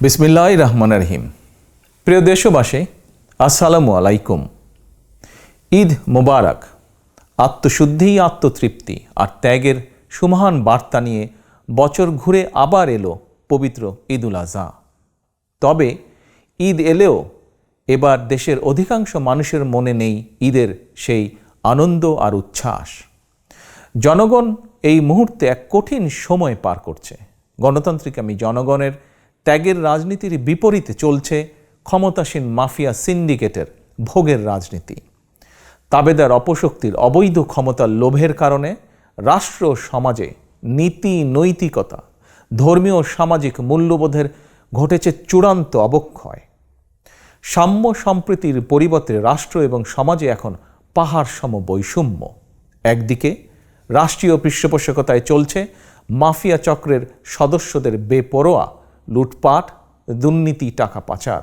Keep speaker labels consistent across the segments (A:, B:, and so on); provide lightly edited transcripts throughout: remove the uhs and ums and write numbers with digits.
A: বিসমিল্লাহির রহমানির রহিম। প্রিয় দেশবাসী, আসসালামু আলাইকুম। ঈদ মোবারক। আত্মশুদ্ধি, আত্মতৃপ্তি আর ত্যাগের সুমহান বার্তা নিয়ে বছর ঘুরে আবার এলো পবিত্র ঈদুল আজহা। তবে ঈদ এলেও এবার দেশের অধিকাংশ মানুষের মনে নেই ঈদের সেই আনন্দ আর উচ্ছ্বাস। জনগণ এই মুহূর্তে এক কঠিন সময় পার করছে। গণতান্ত্রিকামী জনগণের ত্যাগের রাজনীতির বিপরীতে চলছে ক্ষমতাসীন মাফিয়া সিন্ডিকেটের ভোগের রাজনীতি। তাবেদার অপশক্তির অবৈধ ক্ষমতার লোভের কারণে রাষ্ট্র সমাজে নীতি, নৈতিকতা, ধর্মীয় ও সামাজিক মূল্যবোধের ঘটেছে চূড়ান্ত অবক্ষয়। সাম্য সম্প্রীতির পরিবর্তে রাষ্ট্র এবং সমাজে এখন পাহাড় সম বৈষম্য। একদিকে রাষ্ট্রীয় পৃষ্ঠপোষকতায় চলছে মাফিয়া চক্রের সদস্যদের বেপরোয়া লুটপাট, দুর্নীতি, টাকা পাচার।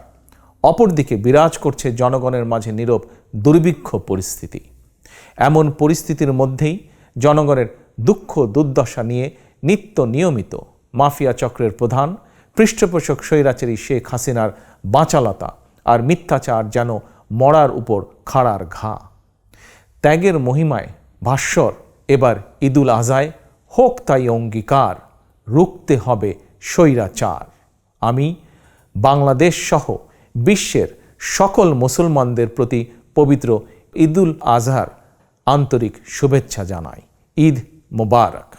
A: অপরদিকে বিরাজ করছে জনগণের মাঝে নীরব দুর্ভিক্ষ পরিস্থিতি। এমন পরিস্থিতির মধ্যেই জনগণের দুঃখ দুর্দশা নিয়ে নিত্য নিয়মিত মাফিয়া চক্রের প্রধান পৃষ্ঠপোষক স্বৈরাচারী শেখ হাসিনার বাচালতা আর মিথ্যাচার যেন মরার উপর খাড়ার ঘা। ত্যাগের মহিমায় ভাস্বর এবার ঈদুল আজহায় হোক তাই অঙ্গীকার, রুখতে হবে স্বৈরাচার। আমি বাংলাদেশ সহ বিশ্বের সকল মুসলমানদের প্রতি পবিত্র ঈদুল আজহার আন্তরিক শুভেচ্ছা জানাই। ঈদ মোবারক।